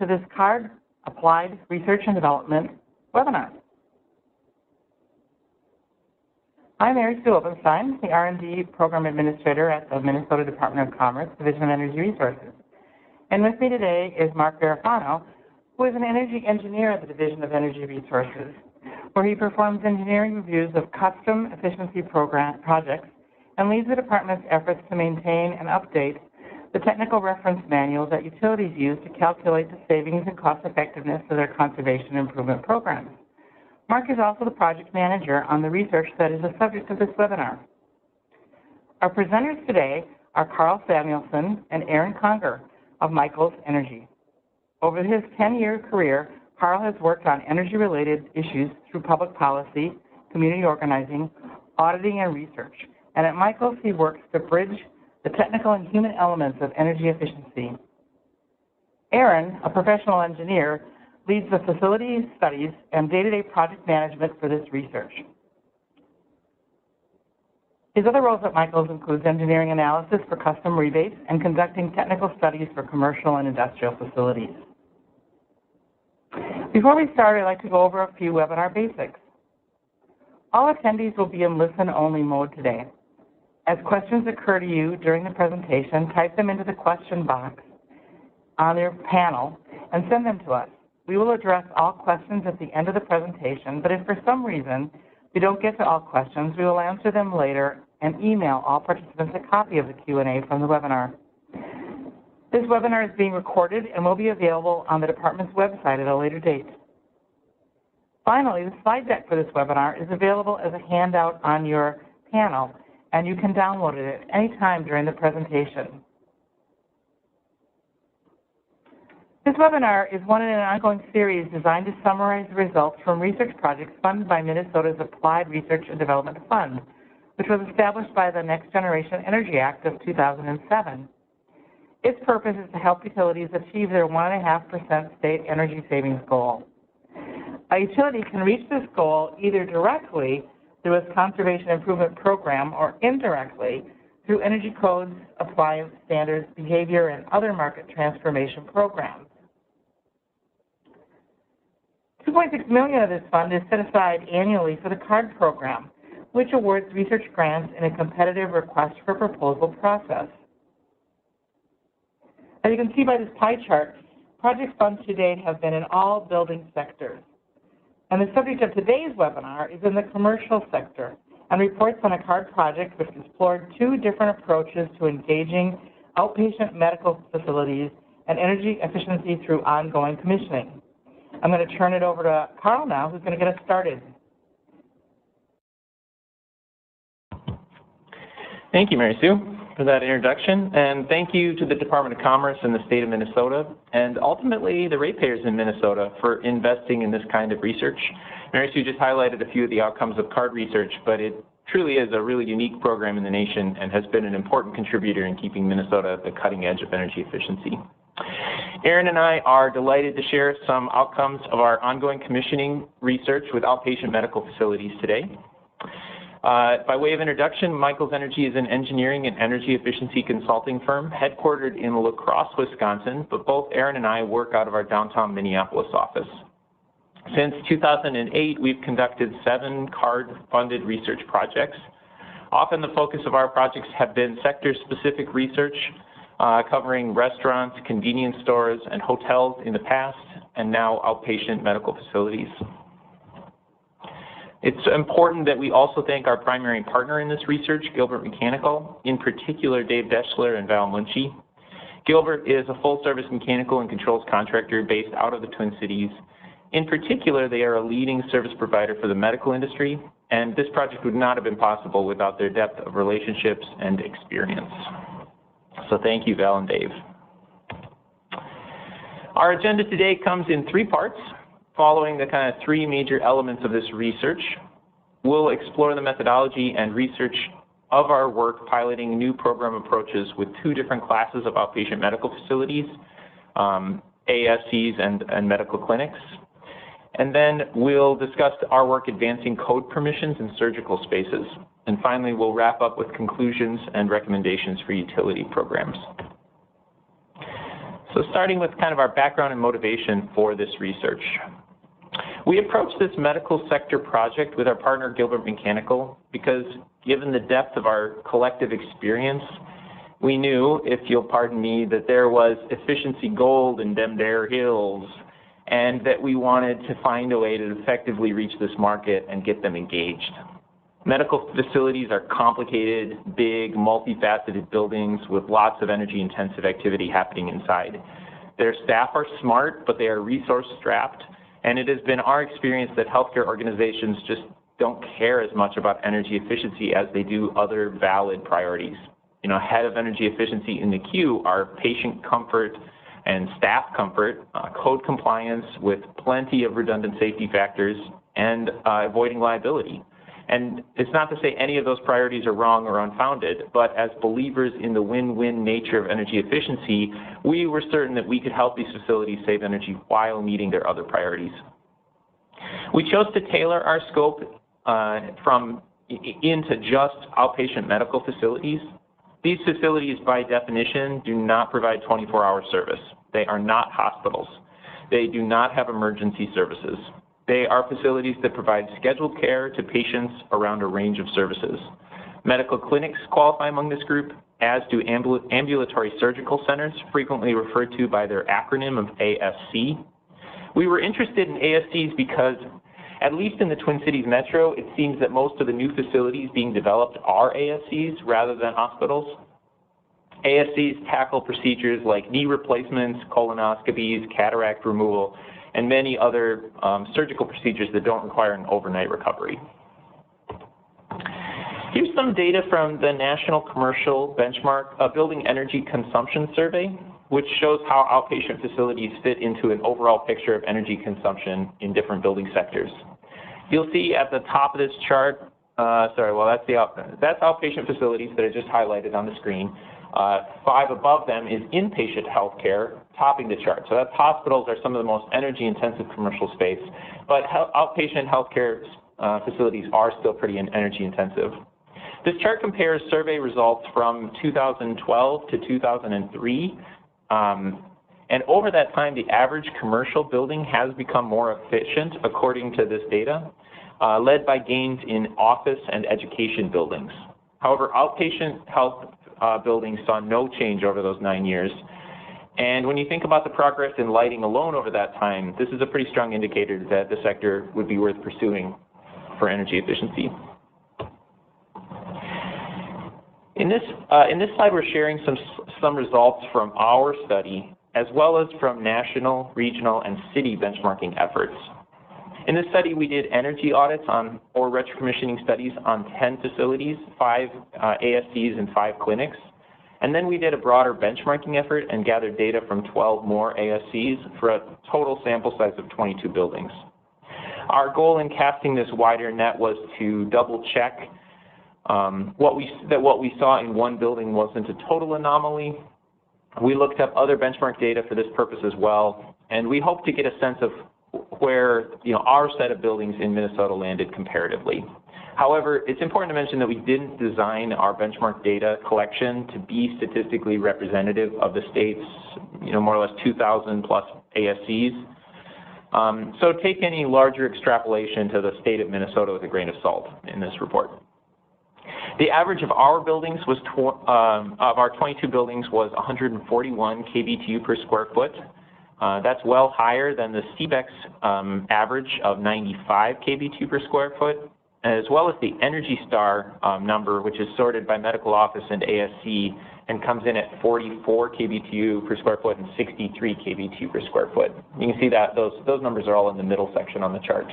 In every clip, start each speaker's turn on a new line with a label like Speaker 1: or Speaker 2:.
Speaker 1: to this CARD Applied Research and Development webinar. I'm Mary Sue Openstein, the R&D Program Administrator at the Minnesota Department of Commerce, Division of Energy Resources. And with me today is Mark Garofano, who is an energy engineer at the Division of Energy Resources, where he performs engineering reviews of custom efficiency projects and leads the department's efforts to maintain and update the technical reference manuals that utilities use to calculate the savings and cost effectiveness of their conservation improvement programs. Mark is also the project manager on the research that is the subject of this webinar. Our presenters today are Carl Samuelson and Aaron Conger of Michaels Energy. Over his 10-year career, Carl has worked on energy-related issues through public policy, community organizing, auditing, and research. And at Michaels, he works to bridge the technical and human elements of energy efficiency. Aaron, a professional engineer, leads the facility studies and day-to-day project management for this research. His other roles at Michaels includes engineering analysis for custom rebates and conducting technical studies for commercial and industrial facilities. Before we start, I'd like to go over a few webinar basics. All attendees will be in listen-only mode today. As questions occur to you during the presentation, type them into the question box on your panel and send them to us. We will address all questions at the end of the presentation, but if for some reason we don't get to all questions, we will answer them later and email all participants a copy of the Q&A from the webinar. This webinar is being recorded and will be available on the department's website at a later date. Finally, the slide deck for this webinar is available as a handout on your panel, and you can download it at any time during the presentation. This webinar is one in an ongoing series designed to summarize the results from research projects funded by Minnesota's Applied Research and Development Fund, which was established by the Next Generation Energy Act of 2007. Its purpose is to help utilities achieve their 1.5% state energy savings goal. A utility can reach this goal either directly through its conservation improvement program or indirectly through energy codes, appliance standards, behavior, and other market transformation programs. $2.6 million of this fund is set aside annually for the CARD program, which awards research grants in a competitive request for proposal process. As you can see by this pie chart, project funds to date have been in all building sectors. And the subject of today's webinar is in the commercial sector and reports on a CARD project which explored two different approaches to engaging outpatient medical facilities and energy efficiency through ongoing commissioning. I'm going to turn it over to Carl now, who's going to get us started.
Speaker 2: Thank you, Mary Sue, for that introduction, and thank you to the Department of Commerce and the state of Minnesota, and ultimately the ratepayers in Minnesota for investing in this kind of research. Mary Sue just highlighted a few of the outcomes of CARD research, but it truly is a really unique program in the nation and has been an important contributor in keeping Minnesota at the cutting edge of energy efficiency. Aaron and I are delighted to share some outcomes of our ongoing commissioning research with outpatient medical facilities today. By way of introduction, Michaels Energy is an engineering and energy efficiency consulting firm headquartered in La Crosse, Wisconsin, but both Aaron and I work out of our downtown Minneapolis office. Since 2008, we've conducted 7 CARD-funded research projects. Often the focus of our projects have been sector-specific research covering restaurants, convenience stores, and hotels in the past, and now outpatient medical facilities. It's important that we also thank our primary partner in this research, Gilbert Mechanical, in particular Dave Deschler and Val Munchie. Gilbert is a full-service mechanical and controls contractor based out of the Twin Cities. In particular, they are a leading service provider for the medical industry, and this project would not have been possible without their depth of relationships and experience. So thank you, Val and Dave. Our agenda today comes in 3 parts, following the kind of 3 major elements of this research. We'll explore the methodology and research of our work piloting new program approaches with 2 different classes of outpatient medical facilities, ASCs and medical clinics. And then we'll discuss our work advancing code permissions in surgical spaces. And finally, we'll wrap up with conclusions and recommendations for utility programs. So starting with kind of our background and motivation for this research. We approached this medical sector project with our partner Gilbert Mechanical because given the depth of our collective experience, we knew, if you'll pardon me, that there was efficiency gold in them there hills, and that we wanted to find a way to effectively reach this market and get them engaged. Medical facilities are complicated, big, multifaceted buildings with lots of energy-intensive activity happening inside. Their staff are smart, but they are resource-strapped, and it has been our experience that healthcare organizations just don't care as much about energy efficiency as they do other valid priorities. You know, ahead of energy efficiency in the queue are patient comfort and staff comfort, code compliance with plenty of redundant safety factors, and avoiding liability. And it's not to say any of those priorities are wrong or unfounded, but as believers in the win-win nature of energy efficiency, we were certain that we could help these facilities save energy while meeting their other priorities. We chose to tailor our scope into just outpatient medical facilities. These facilities, by definition, do not provide 24-hour service. They are not hospitals. They do not have emergency services. They are facilities that provide scheduled care to patients around a range of services. Medical clinics qualify among this group, as do ambulatory surgical centers, frequently referred to by their acronym of ASC. We were interested in ASCs because, at least in the Twin Cities metro, it seems that most of the new facilities being developed are ASCs rather than hospitals. ASCs tackle procedures like knee replacements, colonoscopies, cataract removal, and many other surgical procedures that don't require an overnight recovery. Here's some data from the National Commercial Benchmark Building Energy Consumption Survey, which shows how outpatient facilities fit into an overall picture of energy consumption in different building sectors. You'll see at the top of this chart, that's outpatient facilities that I just highlighted on the screen. 5 above them is inpatient healthcare, topping the chart. So that's hospitals are some of the most energy-intensive commercial space, but outpatient healthcare facilities are still pretty energy-intensive. This chart compares survey results from 2012 to 2003, and over that time, the average commercial building has become more efficient, according to this data, led by gains in office and education buildings. However, outpatient health buildings saw no change over those 9 years. And when you think about the progress in lighting alone over that time, this is a pretty strong indicator that the sector would be worth pursuing for energy efficiency. In this slide, we're sharing some results from our study, as well as from national, regional, and city benchmarking efforts. In this study, we did energy audits or retrocommissioning studies on 10 facilities, 5 ASCs, and 5 clinics. And then we did a broader benchmarking effort and gathered data from 12 more ASCs for a total sample size of 22 buildings. Our goal in casting this wider net was to double-check what we saw in one building wasn't a total anomaly. We looked up other benchmark data for this purpose as well, and we hope to get a sense of where our set of buildings in Minnesota landed comparatively. However, it's important to mention that we didn't design our benchmark data collection to be statistically representative of the state's, more or less 2,000 plus ASCs. So take any larger extrapolation to the state of Minnesota with a grain of salt in this report. The average of our buildings was of our 22 buildings was 141 kBTU per square foot. That's well higher than the CBEX average of 95 kBTU per square foot, as well as the Energy Star number, which is sorted by medical office and ASC and comes in at 44 kBTU per square foot and 63 kBTU per square foot. You can see that those numbers are all in the middle section on the chart.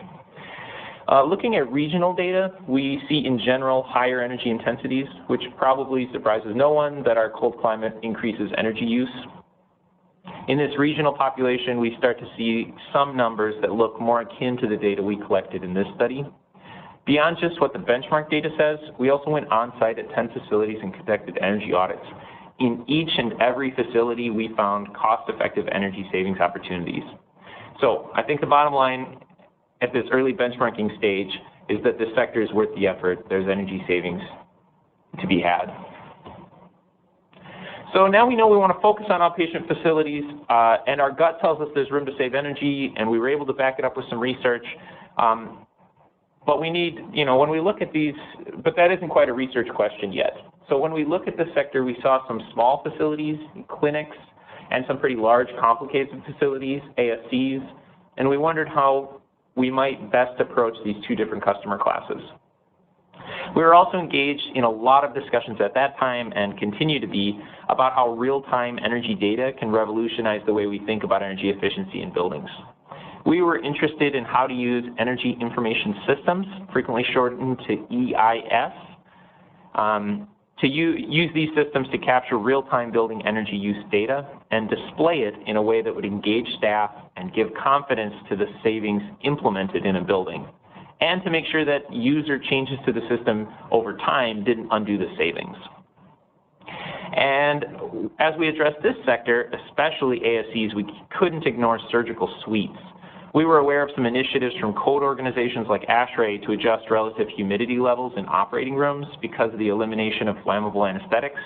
Speaker 2: Looking at regional data, we see in general higher energy intensities, which probably surprises no one that our cold climate increases energy use. In this regional population, we start to see some numbers that look more akin to the data we collected in this study. Beyond just what the benchmark data says, we also went on-site at 10 facilities and conducted energy audits. In each and every facility, we found cost-effective energy savings opportunities. So I think the bottom line at this early benchmarking stage is that this sector is worth the effort. There's energy savings to be had. So now we know we want to focus on outpatient facilities, and our gut tells us there's room to save energy, and we were able to back it up with some research. But we need, when we look at these, but that isn't quite a research question yet. So when we look at this sector, we saw some small facilities, clinics, and some pretty large, complicated facilities, ASCs, and we wondered how we might best approach these two different customer classes. We were also engaged in a lot of discussions at that time and continue to be about how real-time energy data can revolutionize the way we think about energy efficiency in buildings. We were interested in how to use energy information systems, frequently shortened to EIS, to use these systems to capture real-time building energy use data and display it in a way that would engage staff and give confidence to the savings implemented in a building, and to make sure that user changes to the system over time didn't undo the savings. And as we address this sector, especially ASCs, we couldn't ignore surgical suites. We were aware of some initiatives from code organizations like ASHRAE to adjust relative humidity levels in operating rooms because of the elimination of flammable anesthetics.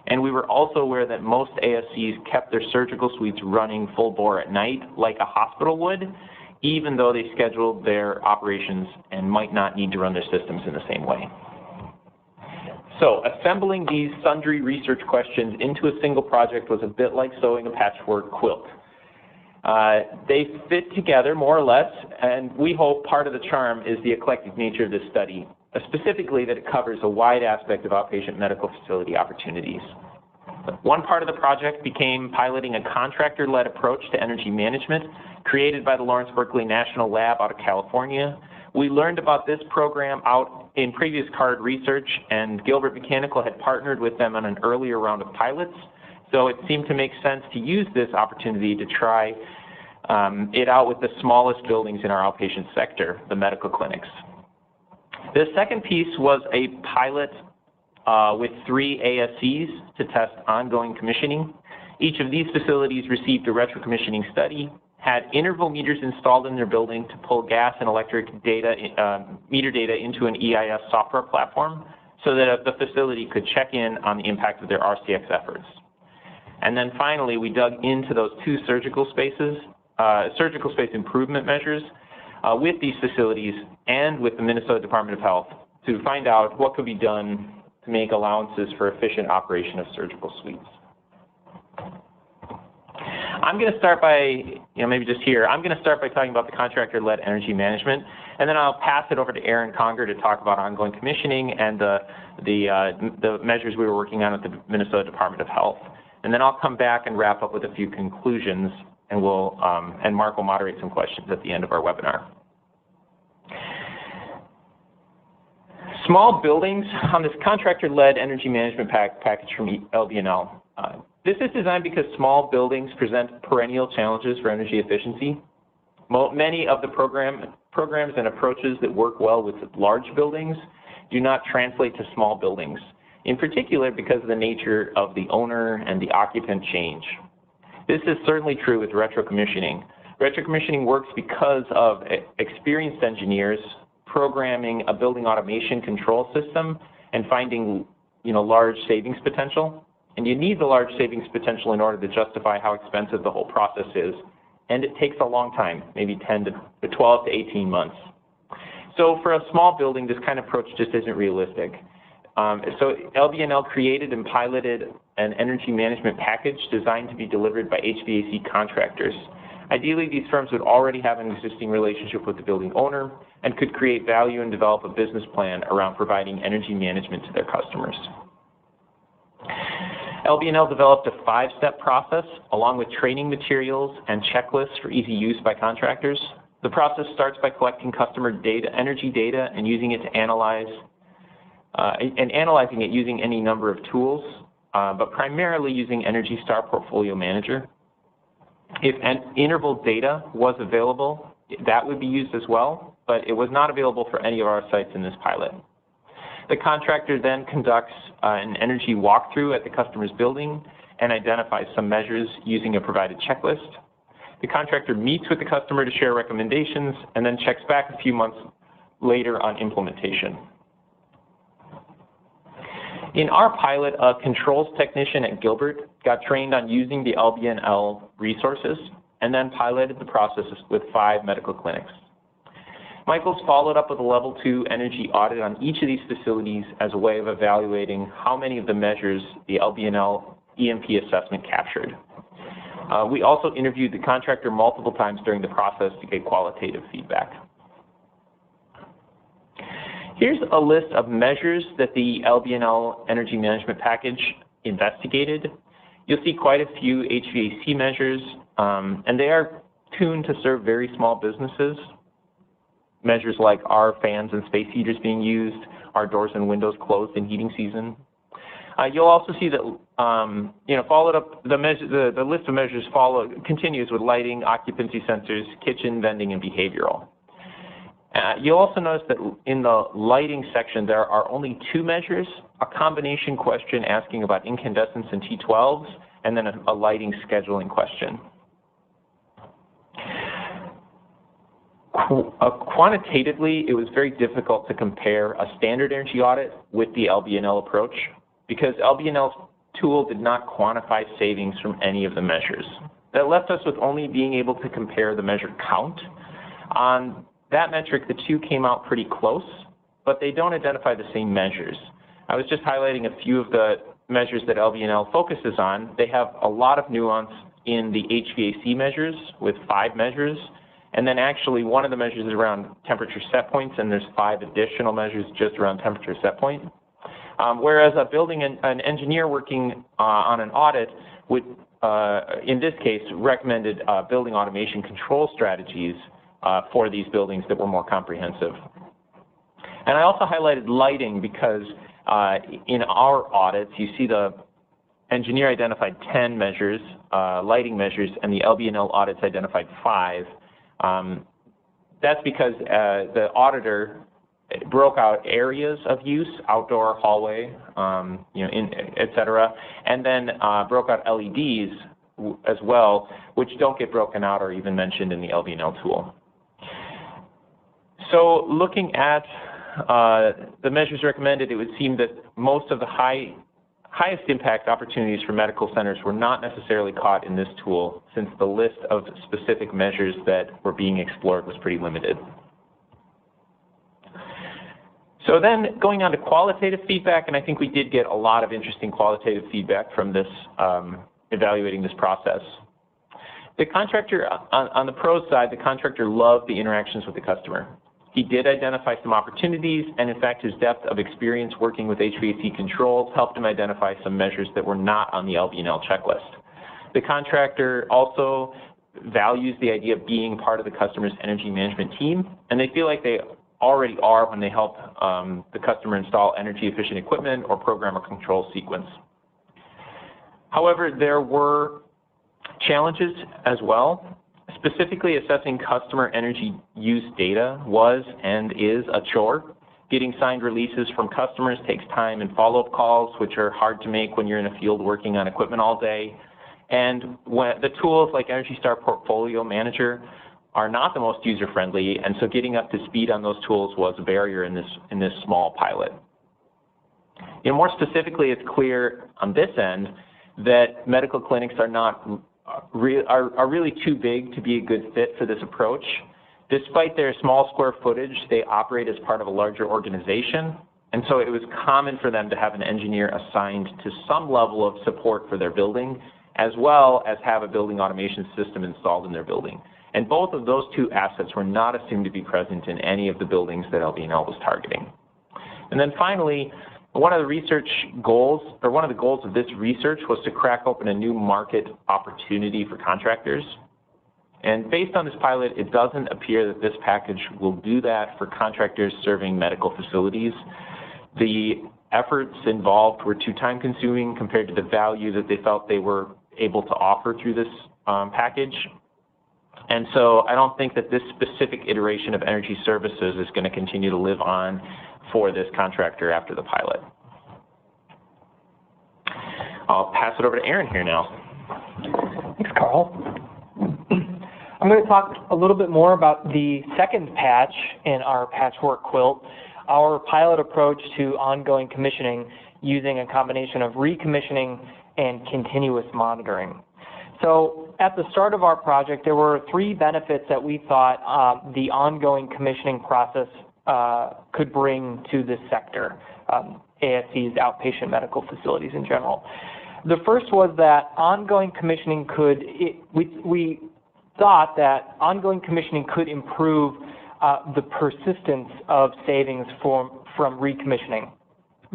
Speaker 2: And we were also aware that most ASCs kept their surgical suites running full bore at night like a hospital would, even though they scheduled their operations and might not need to run their systems in the same way. So assembling these sundry research questions into a single project was a bit like sewing a patchwork quilt. They fit together more or less, and we hope part of the charm is the eclectic nature of this study, specifically that it covers a wide aspect of outpatient medical facility opportunities. One part of the project became piloting a contractor-led approach to energy management created by the Lawrence Berkeley National Lab out of California. We learned about this program out in previous CARD research, and Gilbert Mechanical had partnered with them on an earlier round of pilots. So it seemed to make sense to use this opportunity to try it out with the smallest buildings in our outpatient sector, the medical clinics. The second piece was a pilot with 3 ASCs to test ongoing commissioning. Each of these facilities received a retro-commissioning study, had interval meters installed in their building to pull gas and electric data, meter data into an EIS software platform so that the facility could check in on the impact of their RCX efforts. And then finally, we dug into those 2 surgical space improvement measures with these facilities and with the Minnesota Department of Health to find out what could be done to make allowances for efficient operation of surgical suites. I'm going to start by, maybe just here, I'm going to start by talking about the contractor-led energy management, and then I'll pass it over to Aaron Conger to talk about ongoing commissioning and the measures we were working on at the Minnesota Department of Health. And then I'll come back and wrap up with a few conclusions, and and Mark will moderate some questions at the end of our webinar. Small buildings on this contractor-led energy management package from LBNL. This is designed because small buildings present perennial challenges for energy efficiency. Many of the programs and approaches that work well with large buildings do not translate to small buildings, in particular because of the nature of the owner and the occupant change. This is certainly true with retro-commissioning. Retro-commissioning works because of experienced engineers programming a building automation control system and finding large savings potential. And you need the large savings potential in order to justify how expensive the whole process is. And it takes a long time, maybe 12 to 18 months. So for a small building, this kind of approach just isn't realistic. So LBNL created and piloted an energy management package designed to be delivered by HVAC contractors. Ideally, these firms would already have an existing relationship with the building owner and could create value and develop a business plan around providing energy management to their customers. LBNL developed a 5-step process along with training materials and checklists for easy use by contractors. The process starts by collecting customer data, energy data, and using it to analyzing it using any number of tools, but primarily using Energy Star Portfolio Manager. If interval data was available, that would be used as well, but it was not available for any of our sites in this pilot. The contractor then conducts an energy walkthrough at the customer's building and identifies some measures using a provided checklist. The contractor meets with the customer to share recommendations and then checks back a few months later on implementation. In our pilot, a controls technician at Gilbert got trained on using the LBNL resources and then piloted the process with 5 medical clinics. Michael's followed up with a level 2 energy audit on each of these facilities as a way of evaluating how many of the measures the LBNL EMP assessment captured. We also interviewed the contractor multiple times during the process to get qualitative feedback. Here's a list of measures that the LBNL energy management package investigated. You'll see quite a few HVAC measures, and they are tuned to serve very small businesses. Measures like are fans and space heaters being used, are doors and windows closed in heating season. You'll also see that followed up the list of measures continues with lighting, occupancy sensors, kitchen, vending, and behavioral. You'll also notice that in the lighting section there are only 2 measures, a combination question asking about incandescents and T12s, and then a lighting scheduling question. Quantitatively, it was very difficult to compare a standard energy audit with the LBNL approach because LBNL's tool did not quantify savings from any of the measures. That left us with only being able to compare the measure count. On that metric, the 2 came out pretty close, but they don't identify the same measures. I was just highlighting a few of the measures that LBNL focuses on. They have a lot of nuance in the HVAC measures with 5 measures, and then actually one of the measures is around temperature set points, and there's 5 additional measures just around temperature set point. Whereas an engineer working on an audit would, in this case, recommended building automation control strategies for these buildings that were more comprehensive. And I also highlighted lighting because in our audits, you see the engineer identified 10 measures, lighting measures, and the LBNL audits identified 5. That's because the auditor broke out areas of use, outdoor, hallway, et cetera, and then broke out LEDs as well, which don't get broken out or even mentioned in the LBNL tool. So looking at the measures recommended, it would seem that most of the highest impact opportunities for medical centers were not necessarily caught in this tool, since the list of specific measures that were being explored was pretty limited. So then going on to qualitative feedback, and I think we did get a lot of interesting qualitative feedback from this, evaluating this process. The contractor, on the pros side, the contractor loved the interactions with the customer. He did identify some opportunities, and in fact his depth of experience working with HVAC controls helped him identify some measures that were not on the LBNL checklist. The contractor also values the idea of being part of the customer's energy management team, and they feel like they already are when they help the customer install energy efficient equipment or program a control sequence. However, there were challenges as well. Specifically, assessing customer energy use data was and is a chore. Getting signed releases from customers takes time and follow-up calls, which are hard to make when you're in a field working on equipment all day. And when the tools like Energy Star Portfolio Manager are not the most user-friendly, and so getting up to speed on those tools was a barrier in this small pilot. And more specifically, it's clear on this end that medical clinics are really too big to be a good fit for this approach. Despite their small square footage, they operate as part of a larger organization, and so it was common for them to have an engineer assigned to some level of support for their building, as well as have a building automation system installed in their building. And both of those 2 assets were not assumed to be present in any of the buildings that LBNL was targeting. And then finally, one of the goals of this research was to crack open a new market opportunity for contractors. And based on this pilot, it doesn't appear that this package will do that for contractors serving medical facilities. The efforts involved were too time-consuming compared to the value that they felt they were able to offer through this package. And so I don't think that this specific iteration of energy services is going to continue to live on for this contractor after the pilot. I'll pass it over to Aaron here now.
Speaker 3: Thanks, Carl. I'm going to talk a little bit more about the second patch in our patchwork quilt, our pilot approach to ongoing commissioning using a combination of recommissioning and continuous monitoring. So at the start of our project, there were 3 benefits that we thought the ongoing commissioning process could bring to this sector, ASC's outpatient medical facilities in general. The first was that ongoing commissioning we thought that ongoing commissioning could improve the persistence of savings from recommissioning.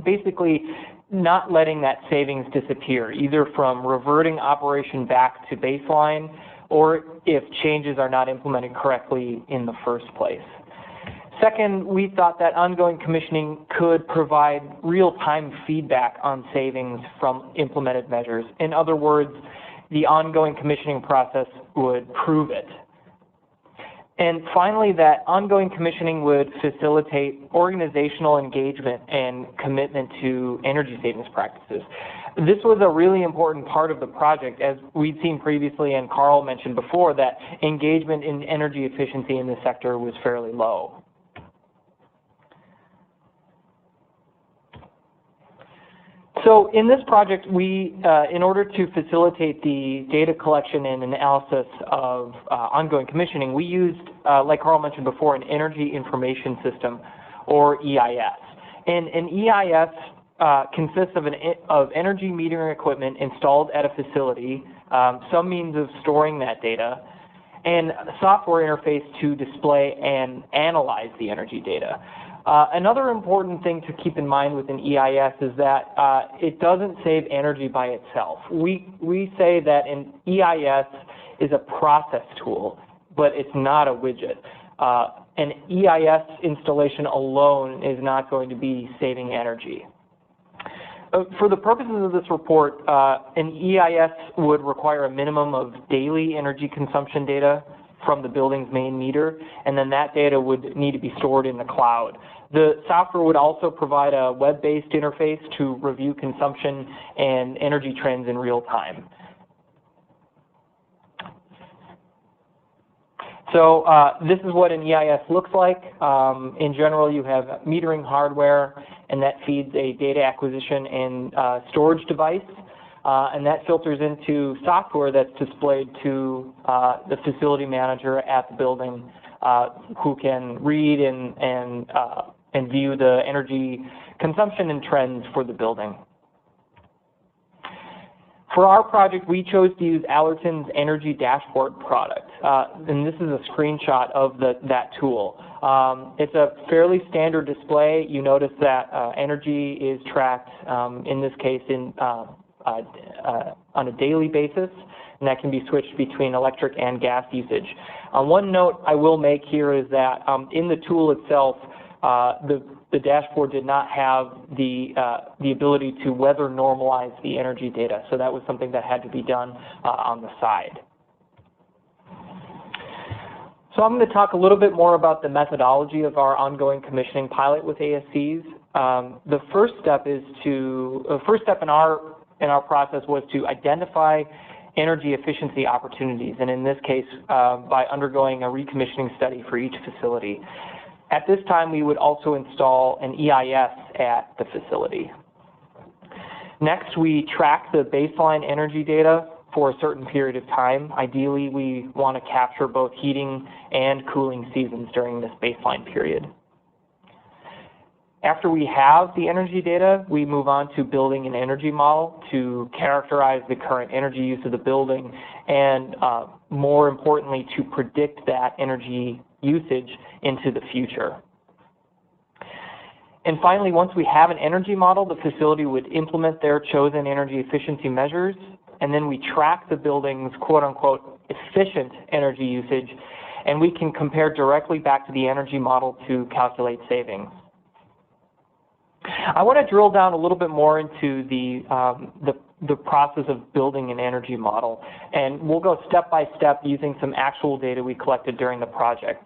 Speaker 3: Basically, not letting that savings disappear, either from reverting operation back to baseline or if changes are not implemented correctly in the first place. Second, we thought that ongoing commissioning could provide real-time feedback on savings from implemented measures. In other words, the ongoing commissioning process would prove it. And finally, that ongoing commissioning would facilitate organizational engagement and commitment to energy savings practices. This was a really important part of the project, as we'd seen previously and Carl mentioned before, that engagement in energy efficiency in the sector was fairly low. So in this project, we, in order to facilitate the data collection and analysis of ongoing commissioning, we used, like Carl mentioned before, an Energy Information System, or EIS. And an EIS consists of energy metering equipment installed at a facility, some means of storing that data, and a software interface to display and analyze the energy data. Another important thing to keep in mind with an EIS is that it doesn't save energy by itself. We say that an EIS is a process tool, but it's not a widget. An EIS installation alone is not going to be saving energy. For the purposes of this report, an EIS would require a minimum of daily energy consumption data from the building's main meter, and then that data would need to be stored in the cloud. The software would also provide a web-based interface to review consumption and energy trends in real time. So this is what an EIS looks like. In general, you have metering hardware, and that feeds a data acquisition and storage device. And that filters into software that's displayed to the facility manager at the building, who can read and view the energy consumption and trends for the building. For our project, we chose to use Allerton's Energy Dashboard product, and this is a screenshot of that tool. It's a fairly standard display. You notice that energy is tracked, in this case, on a daily basis, and that can be switched between electric and gas usage. One note I will make here is that in the tool itself, the dashboard did not have the ability to weather normalize the energy data, so that was something that had to be done on the side. So I'm going to talk a little bit more about the methodology of our ongoing commissioning pilot with ASCs. The first step in our process was to identify energy efficiency opportunities, and in this case, by undergoing a recommissioning study for each facility. At this time, we would also install an EIS at the facility. Next, we track the baseline energy data for a certain period of time. Ideally, we want to capture both heating and cooling seasons during this baseline period. After we have the energy data, we move on to building an energy model to characterize the current energy use of the building and, more importantly, to predict that energy usage into the future. And finally, once we have an energy model, the facility would implement their chosen energy efficiency measures, and then we track the building's quote-unquote efficient energy usage, and we can compare directly back to the energy model to calculate savings. I want to drill down a little bit more into the process of building an energy model, and we'll go step by step using some actual data we collected during the project.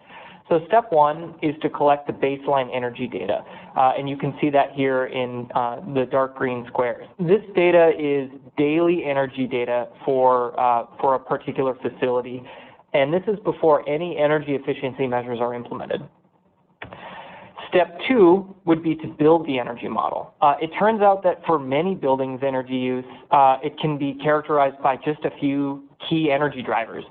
Speaker 3: So step one is to collect the baseline energy data, and you can see that here in the dark green squares. This data is daily energy data for a particular facility, and this is before any energy efficiency measures are implemented. Step 2 would be to build the energy model. It turns out that for many buildings' energy use, it can be characterized by just a few key energy drivers.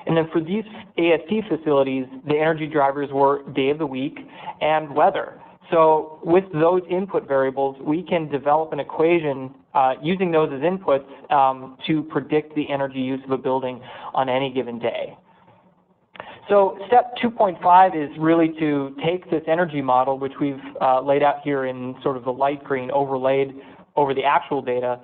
Speaker 3: And then for these AST facilities, the energy drivers were day of the week and weather. So with those input variables, we can develop an equation using those as inputs to predict the energy use of a building on any given day. So step 2.5 is really to take this energy model, which we've laid out here in sort of the light green overlaid over the actual data,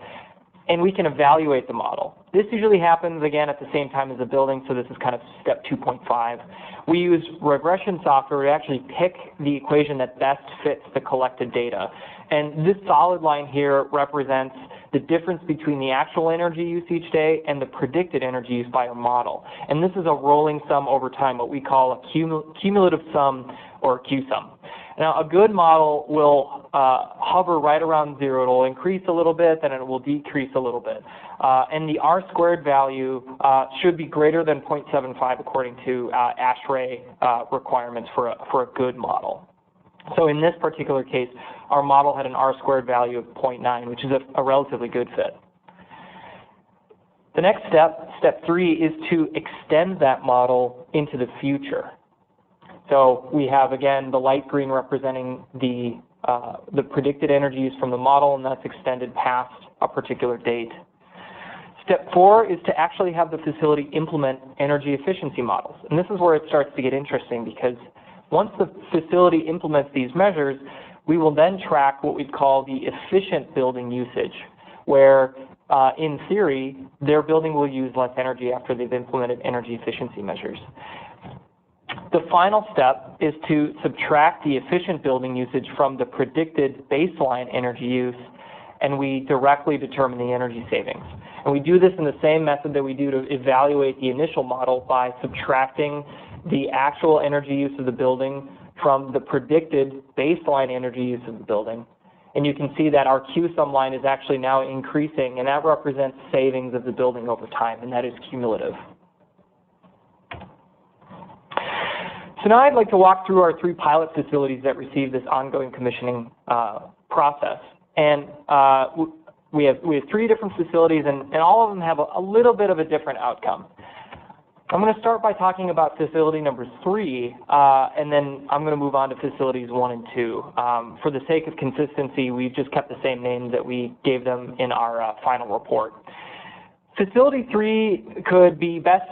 Speaker 3: and we can evaluate the model. This usually happens, again, at the same time as the building, so this is kind of step 2.5. We use regression software to actually pick the equation that best fits the collected data. And this solid line here represents the difference between the actual energy use each day and the predicted energy use by our model. And this is a rolling sum over time, what we call a cumulative sum or Q-sum. Now, a good model will hover right around 0. It will increase a little bit, then it will decrease a little bit. And the R-squared value should be greater than 0.75 according to ASHRAE requirements for a good model. So in this particular case, our model had an R-squared value of 0.9, which is a relatively good fit. The next step, step 3, is to extend that model into the future. So we have, again, the light green representing the predicted energy use from the model, and that's extended past a particular date. Step 4 is to actually have the facility implement energy efficiency models. And this is where it starts to get interesting, because once the facility implements these measures, we will then track what we'd call the efficient building usage, where in theory, their building will use less energy after they've implemented energy efficiency measures. The final step is to subtract the efficient building usage from the predicted baseline energy use, and we directly determine the energy savings. And we do this in the same method that we do to evaluate the initial model by subtracting the actual energy use of the building from the predicted baseline energy use of the building. And you can see that our Q-sum line is actually now increasing, and that represents savings of the building over time, and that is cumulative. So now I'd like to walk through our 3 pilot facilities that received this ongoing commissioning process. And we have 3 different facilities, and all of them have a little bit of a different outcome. I'm going to start by talking about facility number 3, and then I'm going to move on to facilities 1 and 2. For the sake of consistency, we've just kept the same name that we gave them in our final report. Facility 3 could be best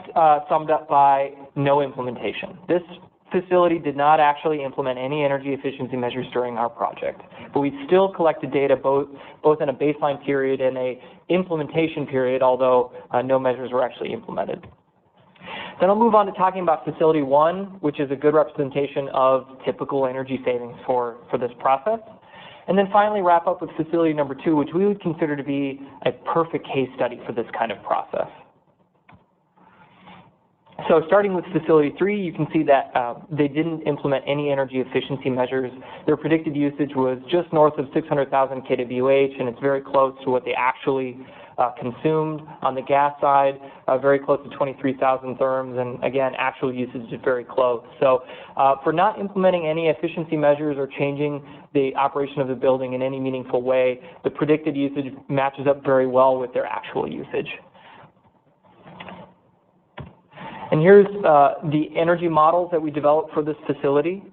Speaker 3: summed up by no implementation. This facility did not actually implement any energy efficiency measures during our project, but we still collected data both in a baseline period and a implementation period, although no measures were actually implemented. Then I'll move on to talking about facility 1, which is a good representation of typical energy savings for this process. And then finally wrap up with facility number 2, which we would consider to be a perfect case study for this kind of process. So starting with facility 3, you can see that they didn't implement any energy efficiency measures. Their predicted usage was just north of 600,000 kWh, and it's very close to what they actually consumed. On the gas side, very close to 23,000 therms, and again, actual usage is very close. So for not implementing any efficiency measures or changing the operation of the building in any meaningful way, the predicted usage matches up very well with their actual usage. And here's the energy models that we developed for this facility.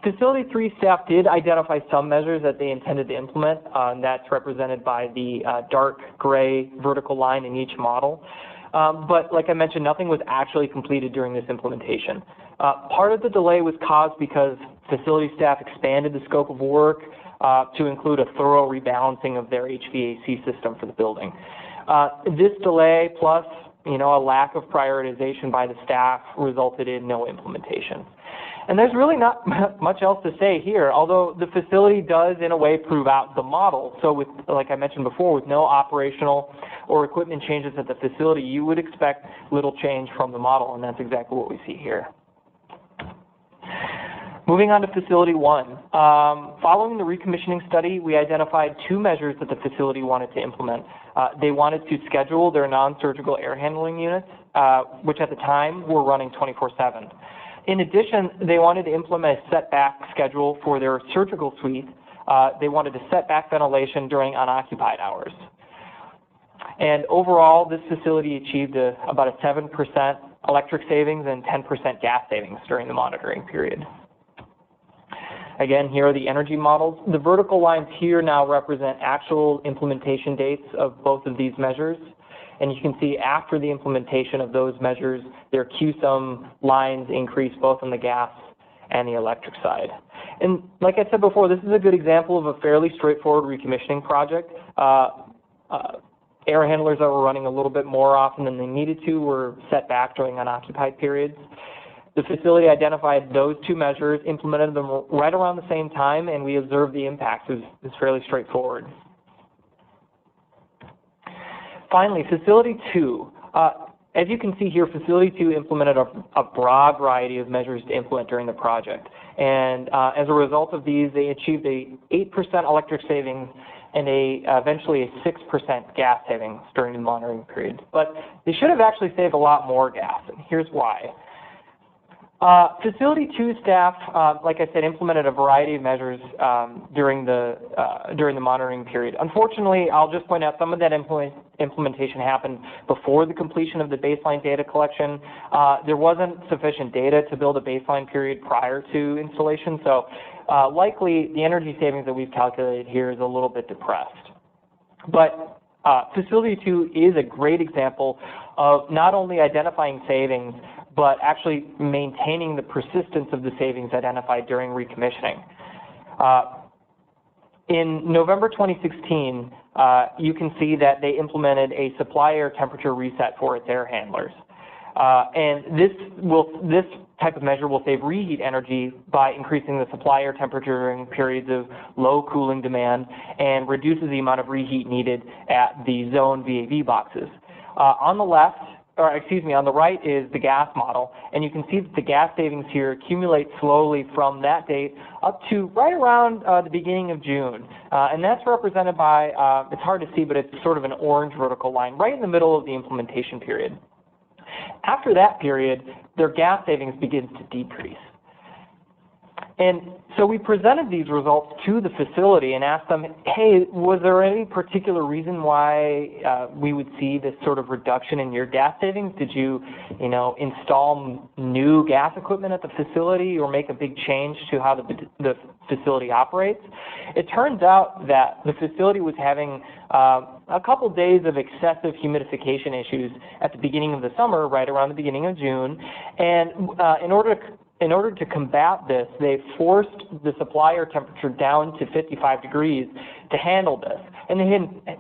Speaker 3: Facility 3 staff did identify some measures that they intended to implement, and that's represented by the dark gray vertical line in each model. But like I mentioned, nothing was actually completed during this implementation. Part of the delay was caused because facility staff expanded the scope of work to include a thorough rebalancing of their HVAC system for the building. This delay plus a lack of prioritization by the staff resulted in no implementation. And there's really not much else to say here, although the facility does, in a way, prove out the model. So with, like I mentioned before, with no operational or equipment changes at the facility, you would expect little change from the model, and that's exactly what we see here. Moving on to facility 1. Following the recommissioning study, we identified 2 measures that the facility wanted to implement. They wanted to schedule their non-surgical air handling units, which at the time were running 24/7. In addition, they wanted to implement a setback schedule for their surgical suite. They wanted to set back ventilation during unoccupied hours. And overall, this facility achieved about a 7% electric savings and 10% gas savings during the monitoring period. Again, here are the energy models. The vertical lines here now represent actual implementation dates of both of these measures. And you can see after the implementation of those measures, their Q-sum lines increase both on the gas and the electric side. And like I said before, this is a good example of a fairly straightforward recommissioning project. Air handlers that were running a little bit more often than they needed to were set back during unoccupied periods. The facility identified those two measures, implemented them right around the same time, and we observed the impacts. It's fairly straightforward. Finally, Facility 2. As you can see here, Facility 2 implemented a broad variety of measures to implement during the project. And as a result of these, they achieved a 8% electric savings and eventually a 6% gas savings during the monitoring period. But they should have actually saved a lot more gas, and here's why. Facility 2 staff, like I said, implemented a variety of measures during the monitoring period. Unfortunately, I'll just point out some of that implementation happened before the completion of the baseline data collection. There wasn't sufficient data to build a baseline period prior to installation, so likely the energy savings that we've calculated here is a little bit depressed. But Facility 2 is a great example of not only identifying savings, but actually maintaining the persistence of the savings identified during recommissioning. In November 2016, you can see that they implemented a supply air temperature reset for its air handlers. And this type of measure will save reheat energy by increasing the supply air temperature during periods of low cooling demand and reduces the amount of reheat needed at the zone VAV boxes. On the left, on the right is the gas model, and you can see that the gas savings here accumulate slowly from that date up to right around the beginning of June. And that's represented by, it's hard to see, but it's sort of an orange vertical line right in the middle of the implementation period. After that period, their gas savings begins to decrease. And so we presented these results to the facility and asked them, hey, was there any particular reason why we would see this sort of reduction in your gas savings? Did you, install new gas equipment at the facility or make a big change to how the facility operates? It turns out that the facility was having a couple days of excessive humidification issues at the beginning of the summer, right around the beginning of June, and in order to combat this, they forced the supply air temperature down to 55 degrees to handle this. And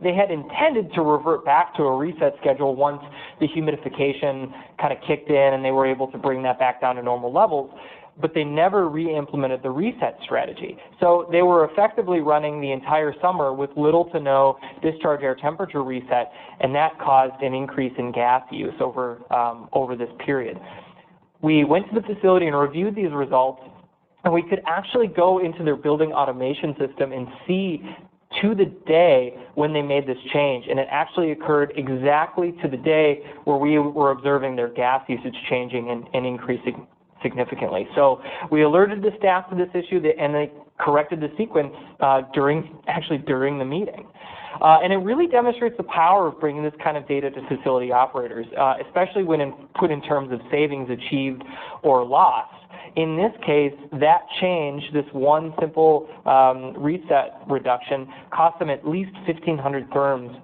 Speaker 3: they had intended to revert back to a reset schedule once the humidification kind of kicked in and they were able to bring that back down to normal levels, but they never re-implemented the reset strategy. So they were effectively running the entire summer with little to no discharge air temperature reset, and that caused an increase in gas use over this period. We went to the facility and reviewed these results, and we could actually go into their building automation system and see to the day when they made this change, and it actually occurred exactly to the day where we were observing their gas usage changing and increasing significantly. So we alerted the staff to this issue, and they corrected the sequence during the meeting. And it really demonstrates the power of bringing this kind of data to facility operators, especially when put in terms of savings achieved or lost. In this case, that change, this one simple reset reduction, cost them at least 1,500 therms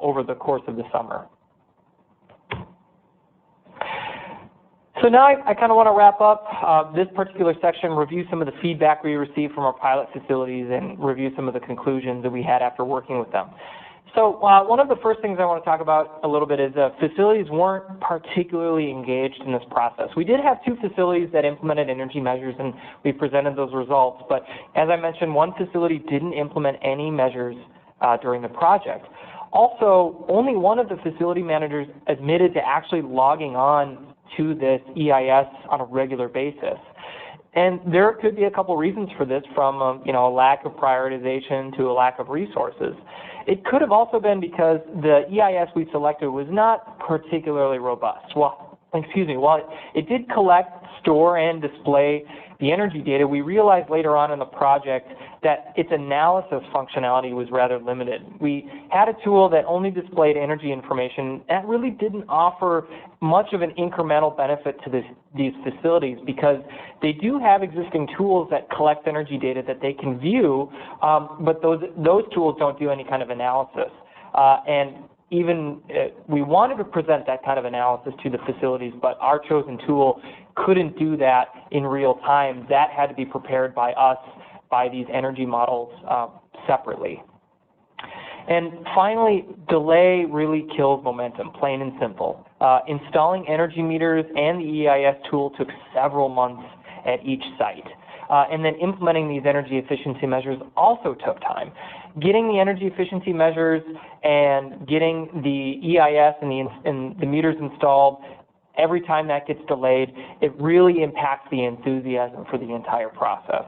Speaker 3: over the course of the summer. So now I kind of want to wrap up this particular section, review some of the feedback we received from our pilot facilities, and review some of the conclusions that we had after working with them. So one of the first things I want to talk about a little bit is facilities weren't particularly engaged in this process. We did have two facilities that implemented energy measures, and we presented those results. But as I mentioned, one facility didn't implement any measures during the project. Also, only one of the facility managers admitted to actually logging on to this EIS on a regular basis. And there could be a couple reasons for this, from a lack of prioritization to a lack of resources. It could have also been because the EIS we selected was not particularly robust. Well, while it did collect, store, and display the energy data, we realized later on in the project that its analysis functionality was rather limited. We had a tool that only displayed energy information that really didn't offer much of an incremental benefit to these facilities, because they do have existing tools that collect energy data that they can view, but those tools don't do any kind of analysis. We wanted to present that kind of analysis to the facilities, but our chosen tool couldn't do that in real time. That had to be prepared by us, by these energy models separately. And finally, delay really kills momentum, plain and simple. Installing energy meters and the EIS tool took several months at each site. And then implementing these energy efficiency measures also took time. Getting the energy efficiency measures and getting the EIS and the meters installed, every time that gets delayed, it really impacts the enthusiasm for the entire process.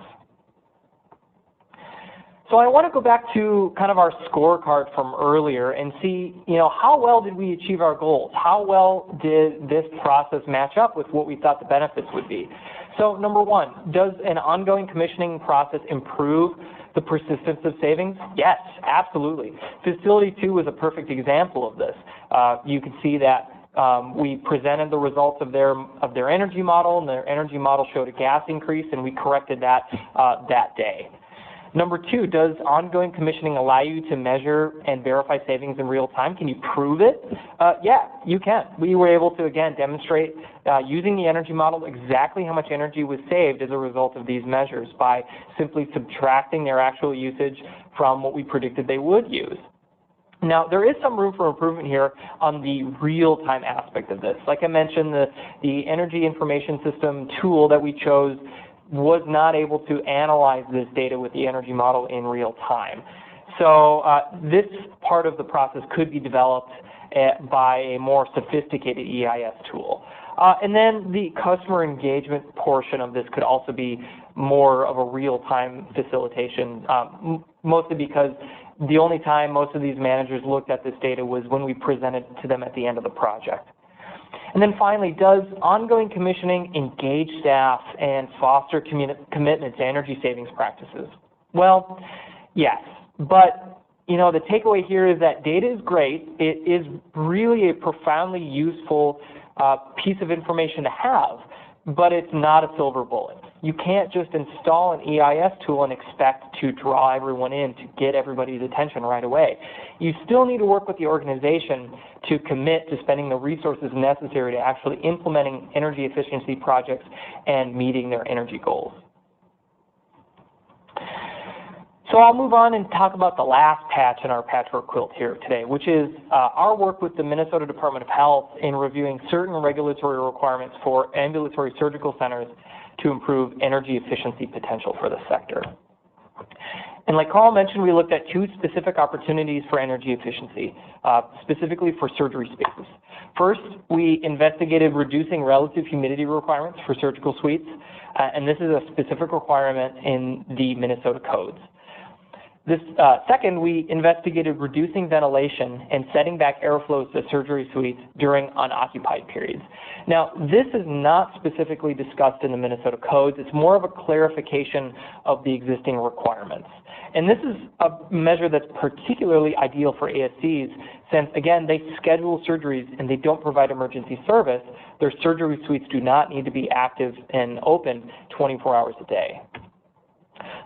Speaker 3: So I want to go back to kind of our scorecard from earlier and see, how well did we achieve our goals? How well did this process match up with what we thought the benefits would be? So number one, does an ongoing commissioning process improve the persistence of savings? Yes, absolutely. Facility 2 was a perfect example of this. You can see that we presented the results of their energy model, and their energy model showed a gas increase, and we corrected that that day. Number two, does ongoing commissioning allow you to measure and verify savings in real time? Can you prove it? Yeah, you can. We were able to, again, demonstrate using the energy model exactly how much energy was saved as a result of these measures by simply subtracting their actual usage from what we predicted they would use. Now, there is some room for improvement here on the real-time aspect of this. Like I mentioned, the energy information system tool that we chose was not able to analyze this data with the energy model in real time. So this part of the process could be developed by a more sophisticated EIS tool. And then the customer engagement portion of this could also be more of a real-time facilitation, mostly because the only time most of these managers looked at this data was when we presented it to them at the end of the project. And then finally, does ongoing commissioning engage staff and foster commitment to energy savings practices? Well, yes, but the takeaway here is that data is great. It is really a profoundly useful piece of information to have, but it's not a silver bullet. You can't just install an EIS tool and expect to draw everyone in to get everybody's attention right away. You still need to work with the organization to commit to spending the resources necessary to actually implementing energy efficiency projects and meeting their energy goals. So I'll move on and talk about the last patch in our patchwork quilt here today, which is our work with the Minnesota Department of Health in reviewing certain regulatory requirements for ambulatory surgical centers to improve energy efficiency potential for the sector. And like Carl mentioned, we looked at two specific opportunities for energy efficiency, specifically for surgery spaces. First, we investigated reducing relative humidity requirements for surgical suites, and this is a specific requirement in the Minnesota codes. Second, we investigated reducing ventilation and setting back airflows to surgery suites during unoccupied periods. Now, this is not specifically discussed in the Minnesota codes. It's more of a clarification of the existing requirements. And this is a measure that's particularly ideal for ASCs since, again, they schedule surgeries and they don't provide emergency service. Their surgery suites do not need to be active and open 24 hours a day.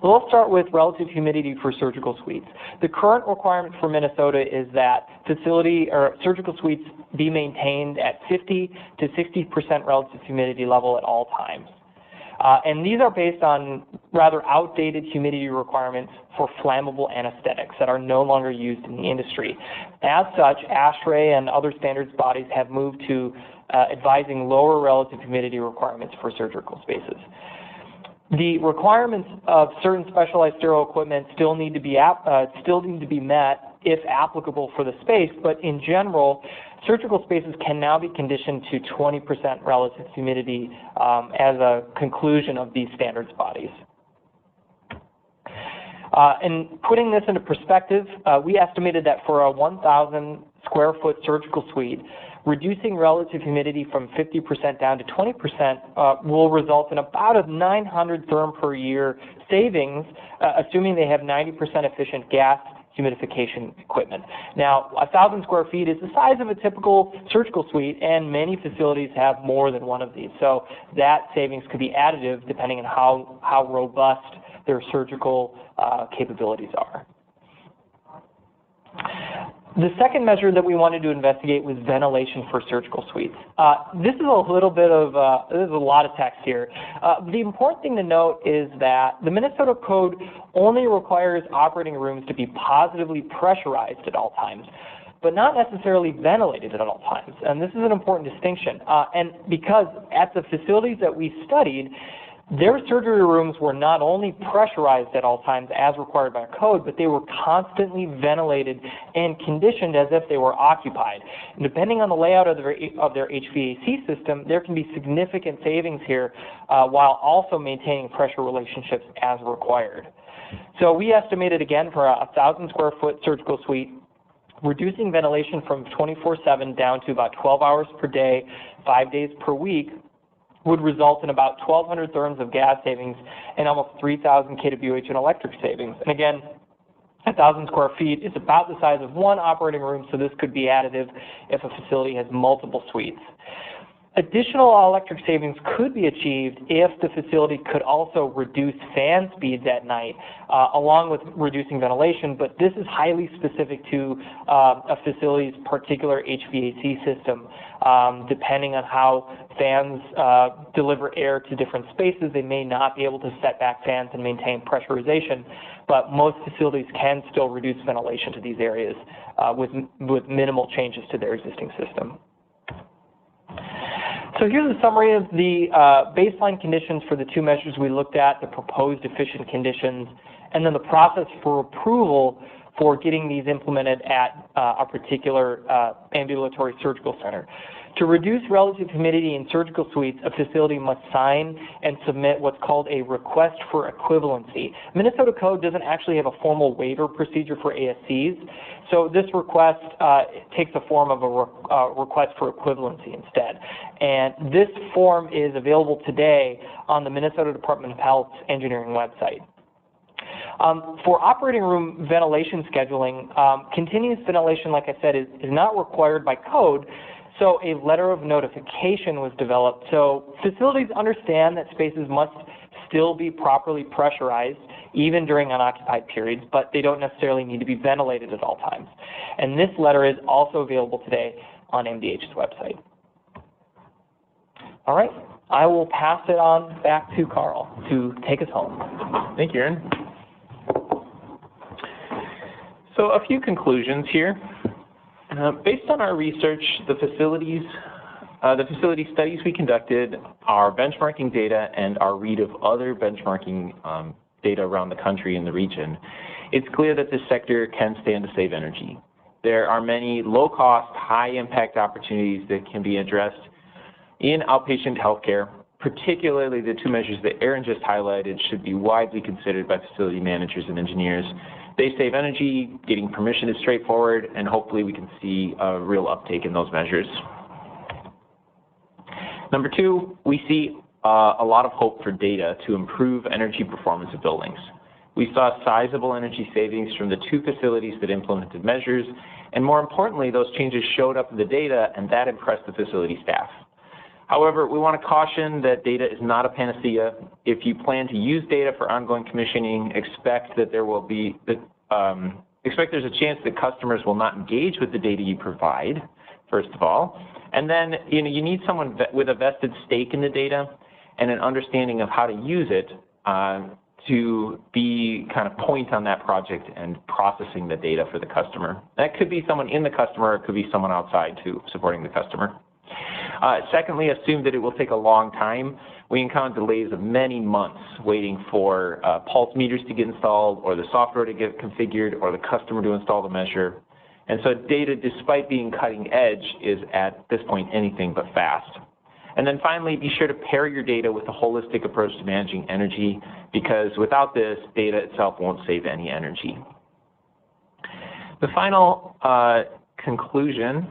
Speaker 3: Well, let's start with relative humidity for surgical suites. The current requirement for Minnesota is that facility or surgical suites be maintained at 50 to 60% relative humidity level at all times. And these are based on rather outdated humidity requirements for flammable anesthetics that are no longer used in the industry. As such, ASHRAE and other standards bodies have moved to advising lower relative humidity requirements for surgical spaces. The requirements of certain specialized sterile equipment still need to be met if applicable for the space, but in general, surgical spaces can now be conditioned to 20% relative humidity as a conclusion of these standards bodies. And putting this into perspective, we estimated that for a 1,000 square foot surgical suite, reducing relative humidity from 50% down to 20% will result in about a 900 therm per year savings, assuming they have 90% efficient gas humidification equipment. Now, 1,000 square feet is the size of a typical surgical suite, and many facilities have more than one of these. So that savings could be additive depending on how robust their surgical capabilities are. The second measure that we wanted to investigate was ventilation for surgical suites. This is a little bit of, there's a lot of text here. The important thing to note is that the Minnesota Code only requires operating rooms to be positively pressurized at all times, but not necessarily ventilated at all times. And this is an important distinction. And because at the facilities that we studied, their surgery rooms were not only pressurized at all times as required by code, but they were constantly ventilated and conditioned as if they were occupied. And depending on the layout of their HVAC system, there can be significant savings here while also maintaining pressure relationships as required. So we estimated, again, for a 1,000 square foot surgical suite, reducing ventilation from 24/7 down to about 12 hours per day, 5 days per week, would result in about 1,200 therms of gas savings and almost 3,000 kWh in electric savings. And again, 1,000 square feet is about the size of one operating room, so this could be additive if a facility has multiple suites. Additional electric savings could be achieved if the facility could also reduce fan speeds at night, along with reducing ventilation, but this is highly specific to a facility's particular HVAC system. Depending on how fans deliver air to different spaces, they may not be able to set back fans and maintain pressurization, but most facilities can still reduce ventilation to these areas with minimal changes to their existing system. So here's a summary of the baseline conditions for the two measures we looked at, the proposed efficient conditions, and then the process for approval for getting these implemented at a particular ambulatory surgical center. To reduce relative humidity in surgical suites, a facility must sign and submit what's called a request for equivalency. Minnesota Code doesn't actually have a formal waiver procedure for ASCs, so this request takes the form of a request for equivalency instead. And this form is available today on the Minnesota Department of Health's engineering website. For operating room ventilation scheduling, continuous ventilation, like I said, is not required by code, so a letter of notification was developed. So facilities understand that spaces must still be properly pressurized, even during unoccupied periods, but they don't necessarily need to be ventilated at all times. And this letter is also available today on MDH's website. All right, I will pass it on back to Carl to take us home.
Speaker 2: Thank you, Aaron. So a few conclusions here. Based on our research, the facility studies we conducted, our benchmarking data, and our read of other benchmarking data around the country and the region, it's clear that this sector can stand to save energy. There are many low-cost, high-impact opportunities that can be addressed in outpatient healthcare. Particularly the two measures that Aaron just highlighted should be widely considered by facility managers and engineers. They save energy, getting permission is straightforward, and hopefully we can see a real uptake in those measures. Number two, we see a lot of hope for data to improve energy performance of buildings. We saw sizable energy savings from the two facilities that implemented measures, and more importantly, those changes showed up in the data, and that impressed the facility staff. However, we want to caution that data is not a panacea. If you plan to use data for ongoing commissioning, expect there's a chance that customers will not engage with the data you provide, first of all. And then you need someone with a vested stake in the data and an understanding of how to use it to be kind of point on that project and processing the data for the customer. That could be someone in the customer, or it could be someone outside too, supporting the customer. Secondly, assume that it will take a long time. We encountered delays of many months waiting for pulse meters to get installed, or the software to get configured, or the customer to install the measure. And so data, despite being cutting edge, is at this point anything but fast. And then finally, be sure to pair your data with a holistic approach to managing energy, because without this, data itself won't save any energy. The final conclusion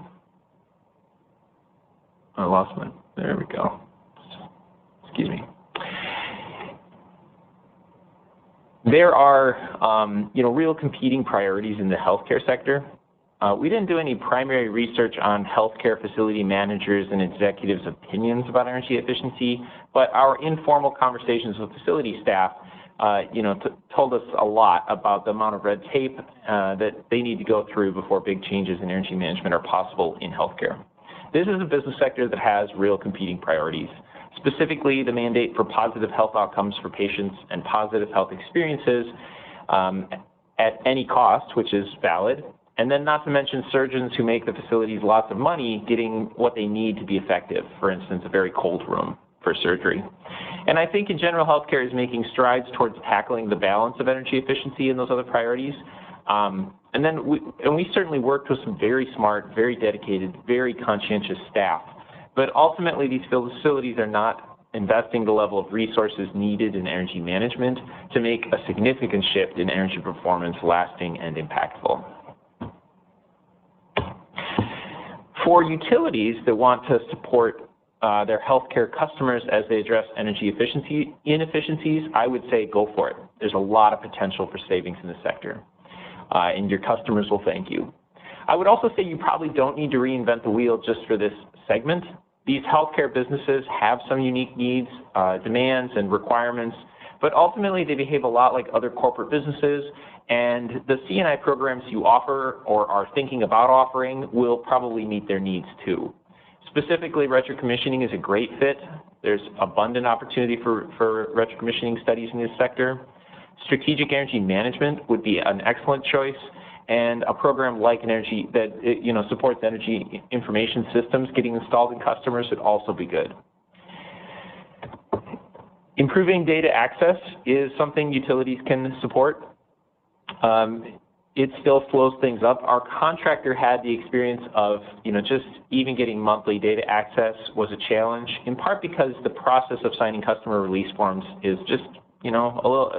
Speaker 2: I lost my, there we go. Excuse me. There are, real competing priorities in the healthcare sector. We didn't do any primary research on healthcare facility managers and executives' opinions about energy efficiency, but our informal conversations with facility staff, told us a lot about the amount of red tape that they need to go through before big changes in energy management are possible in healthcare. This is a business sector that has real competing priorities. Specifically, the mandate for positive health outcomes for patients and positive health experiences at any cost, which is valid, and then not to mention surgeons who make the facilities lots of money getting what they need to be effective, for instance, a very cold room for surgery. And I think in general, healthcare is making strides towards tackling the balance of energy efficiency and those other priorities. And we certainly worked with some very smart, very dedicated, very conscientious staff. But ultimately, these facilities are not investing the level of resources needed in energy management to make a significant shift in energy performance lasting and impactful. For utilities that want to support their healthcare customers as they address energy inefficiencies, I would say go for it. There's a lot of potential for savings in the sector, and your customers will thank you. I would also say you probably don't need to reinvent the wheel just for this segment. These healthcare businesses have some unique needs, demands, and requirements, but ultimately they behave a lot like other corporate businesses, and the C&I programs you offer or are thinking about offering will probably meet their needs too. Specifically, retrocommissioning is a great fit. There's abundant opportunity for retrocommissioning studies in this sector. Strategic energy management would be an excellent choice, and a program like energy that supports energy information systems getting installed in customers would also be good. Improving data access is something utilities can support. It still slows things up. Our contractor had the experience of, just even getting monthly data access was a challenge, in part because the process of signing customer release forms is just, a little,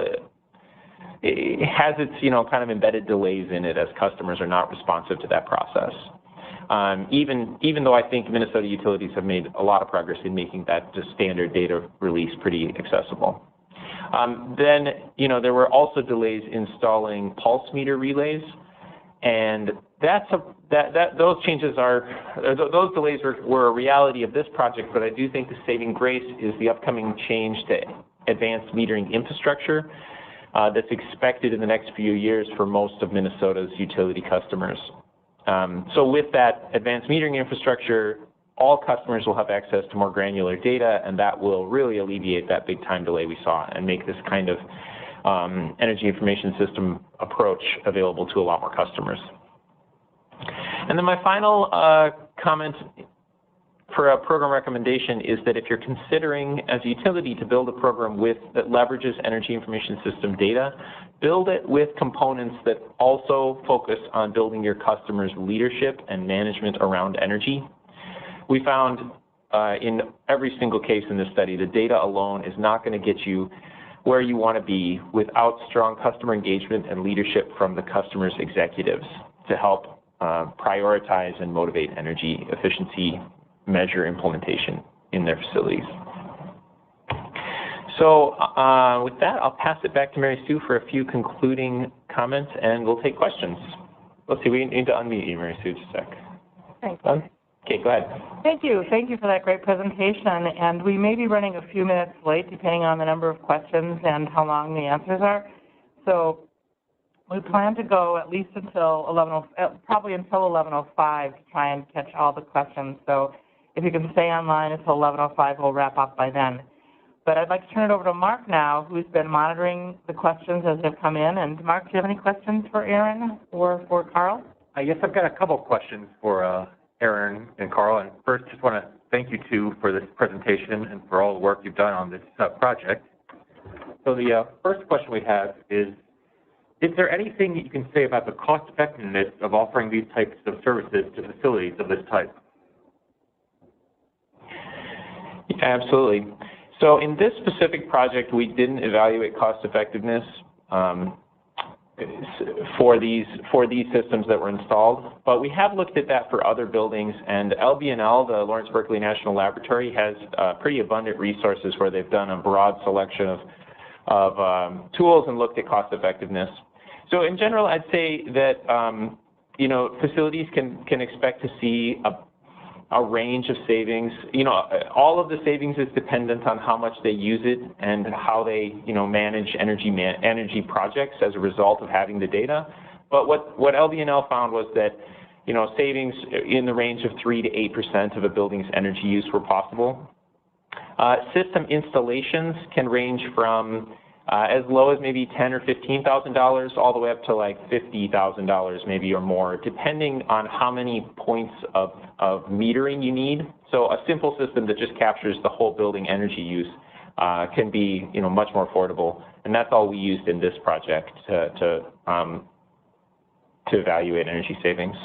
Speaker 2: it has its, kind of embedded delays in it as customers are not responsive to that process. Even though I think Minnesota utilities have made a lot of progress in making that just standard data release pretty accessible. Then, there were also delays installing pulse meter relays, and those changes those delays were a reality of this project, but I do think the saving grace is the upcoming change to advanced metering infrastructure that's expected in the next few years for most of Minnesota's utility customers. So with that advanced metering infrastructure, all customers will have access to more granular data, and that will really alleviate that big time delay we saw and make this kind of energy information system approach available to a lot more customers. And then my final comment for a program recommendation is that if you're considering as a utility to build a program that leverages energy information system data, build it with components that also focus on building your customers' leadership and management around energy. We found in every single case in this study, the data alone is not going to get you where you want to be without strong customer engagement and leadership from the customer's executives to help prioritize and motivate energy efficiency measure implementation in their facilities. So with that, I'll pass it back to Mary Sue for a few concluding comments, and we'll take questions. Let's see, we need to unmute you, Mary Sue, just a sec.
Speaker 1: Thanks.
Speaker 2: Okay, go ahead.
Speaker 1: Thank you. Thank you for that great presentation. And we may be running a few minutes late depending on the number of questions and how long the answers are. So we plan to go at least until probably until 11:05 to try and catch all the questions. So if you can stay online until 11:05, we'll wrap up by then. But I'd like to turn it over to Mark now, who's been monitoring the questions as they've come in. And Mark, do you have any questions for Aaron or for Carl?
Speaker 4: I guess I've got a couple of questions for Aaron and Carl. And first, just want to thank you two for this presentation and for all the work you've done on this project. So the first question we have is there anything that you can say about the cost effectiveness of offering these types of services to facilities of this type?
Speaker 2: Yeah, absolutely. So in this specific project, we didn't evaluate cost effectiveness. for these systems that were installed, but we have looked at that for other buildings, and LBNL, the Lawrence Berkeley National Laboratory, has pretty abundant resources where they've done a broad selection of tools and looked at cost effectiveness. So in general, I'd say that facilities can expect to see a range of savings. All of the savings is dependent on how much they use it and how they, manage energy projects as a result of having the data. But what LBNL found was that, savings in the range of 3 to 8% of a building's energy use were possible. System installations can range from as low as maybe $10,000 or $15,000 all the way up to like $50,000 maybe or more, depending on how many points of metering you need. So a simple system that just captures the whole building energy use can be much more affordable, and that's all we used in this project to evaluate energy savings.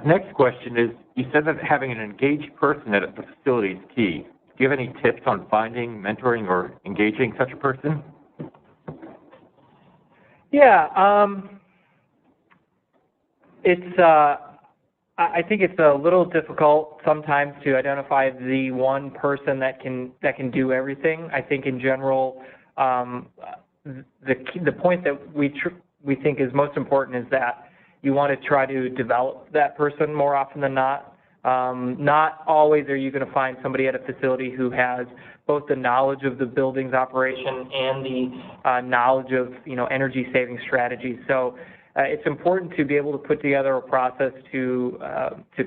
Speaker 4: Next question is, you said that having an engaged person at the facility is key. Do you have any tips on finding, mentoring, or engaging such a person?
Speaker 3: Yeah, I think it's a little difficult sometimes to identify the one person that can do everything. I think in general, the point that we think is most important is that you want to try to develop that person more often than not. Not always are you going to find somebody at a facility who has both the knowledge of the building's operation and the knowledge of energy saving strategies. So it's important to be able to put together a process to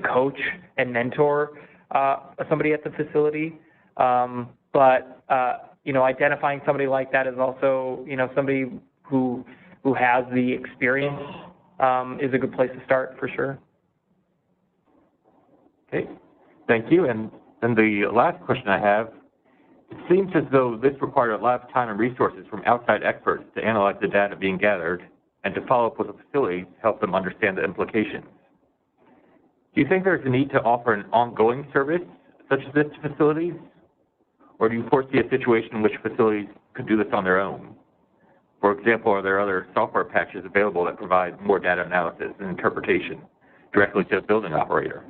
Speaker 3: coach and mentor somebody at the facility. But identifying somebody like that is also somebody who has the experience is a good place to start for sure.
Speaker 4: Okay, thank you. And then the last question I have, it seems as though this required a lot of time and resources from outside experts to analyze the data being gathered and to follow up with the facility to help them understand the implications. Do you think there's a need to offer an ongoing service such as this to facilities? Or do you foresee a situation in which facilities could do this on their own? For example, are there other software packages available that provide more data analysis and interpretation directly to a building operator?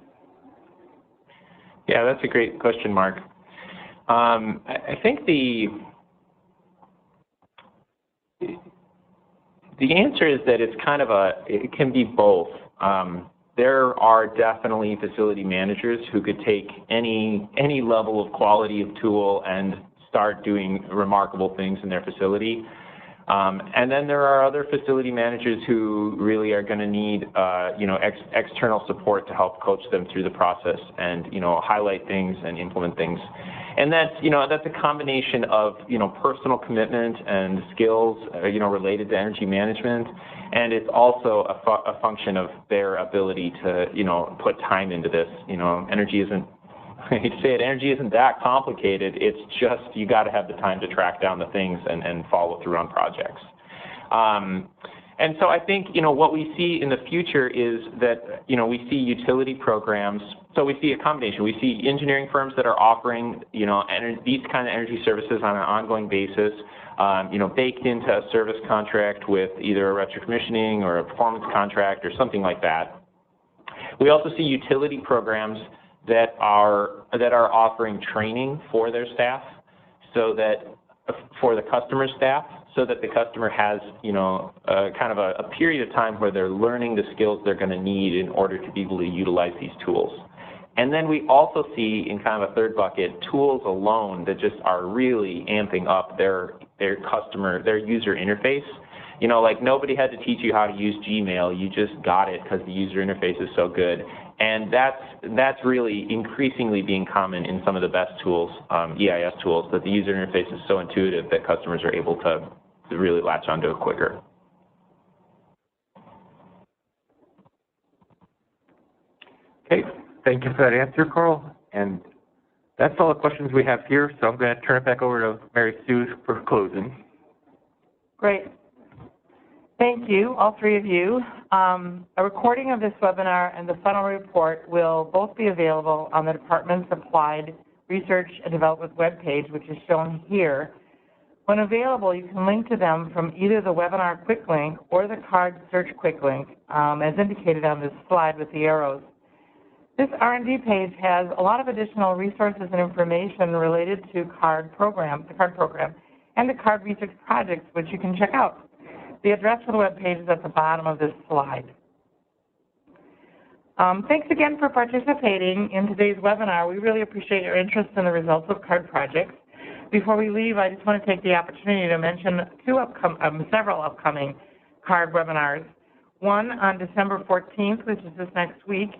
Speaker 2: Yeah, that's a great question, Mark. I think the answer is that it's kind of it can be both. There are definitely facility managers who could take any level of quality of tool and start doing remarkable things in their facility. And then there are other facility managers who really are going to need, external support to help coach them through the process and, highlight things and implement things. And that's a combination of, personal commitment and skills, related to energy management. And it's also a function of their ability to, put time into this. Energy isn't, I hate to say it, energy isn't that complicated. It's just you got to have the time to track down the things and follow through on projects. And so I think, what we see in the future is that, we see utility programs. So we see a combination. We see engineering firms that are offering, these kind of energy services on an ongoing basis, baked into a service contract with either a retrocommissioning or a performance contract or something like that. We also see utility programs that are offering training for their staff, so that for the customer staff, so that the customer has kind of a period of time where they're learning the skills they're going to need in order to be able to utilize these tools. And then we also see in kind of a third bucket tools alone that just are really amping up their user interface. Like nobody had to teach you how to use Gmail. You just got it because the user interface is so good. And that's really increasingly being common in some of the best tools, EIS tools, that the user interface is so intuitive that customers are able to really latch onto it quicker.
Speaker 4: Okay, thank you for that answer, Carl. And that's all the questions we have here, so I'm going to turn it back over to Mary Sue for closing.
Speaker 1: Great. Thank you, all three of you. A recording of this webinar and the final report will both be available on the Department's Applied Research and Development webpage, which is shown here. When available, you can link to them from either the webinar quick link or the card search quick link, as indicated on this slide with the arrows. This R&D page has a lot of additional resources and information related to the CARD program, and the CARD research projects, which you can check out. The address for the web page is at the bottom of this slide. Thanks again for participating in today's webinar. We really appreciate your interest in the results of CARD projects. Before we leave, I just want to take the opportunity to mention several upcoming CARD webinars. One on December 14th, which is this next week,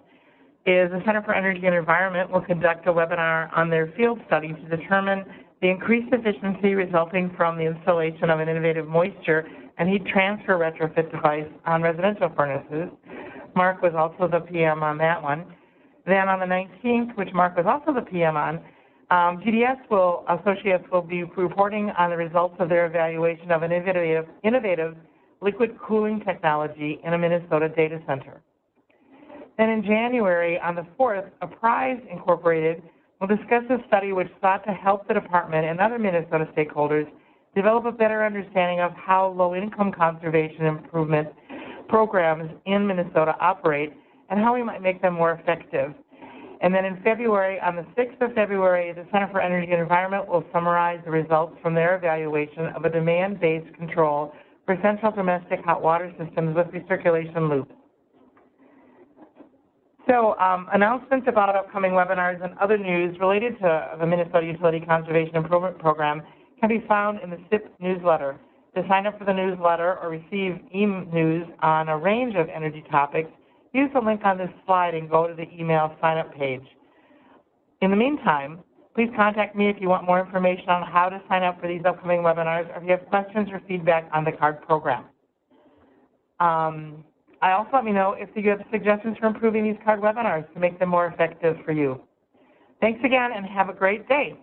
Speaker 1: is the Center for Energy and Environment will conduct a webinar on their field study to determine the increased efficiency resulting from the installation of an innovative moisture and heat transfer retrofit device on residential furnaces. Mark was also the PM on that one. Then on the 19th, which Mark was also the PM on, GDS Associates will be reporting on the results of their evaluation of an innovative liquid cooling technology in a Minnesota data center. Then in January, on the 4th, Apprise Incorporated will discuss a study which sought to help the department and other Minnesota stakeholders develop a better understanding of how low-income conservation improvement programs in Minnesota operate and how we might make them more effective. And then in February, on the 6th of February, the Center for Energy and Environment will summarize the results from their evaluation of a demand-based control for central domestic hot water systems with recirculation loops. So announcements about upcoming webinars and other news related to the Minnesota Utility Conservation Improvement Program can be found in the SIP newsletter. To sign up for the newsletter or receive e-news on a range of energy topics, use the link on this slide and go to the email sign-up page. In the meantime, please contact me if you want more information on how to sign up for these upcoming webinars or if you have questions or feedback on the CARD program. Also let me know if you have suggestions for improving these CARD webinars to make them more effective for you. Thanks again and have a great day.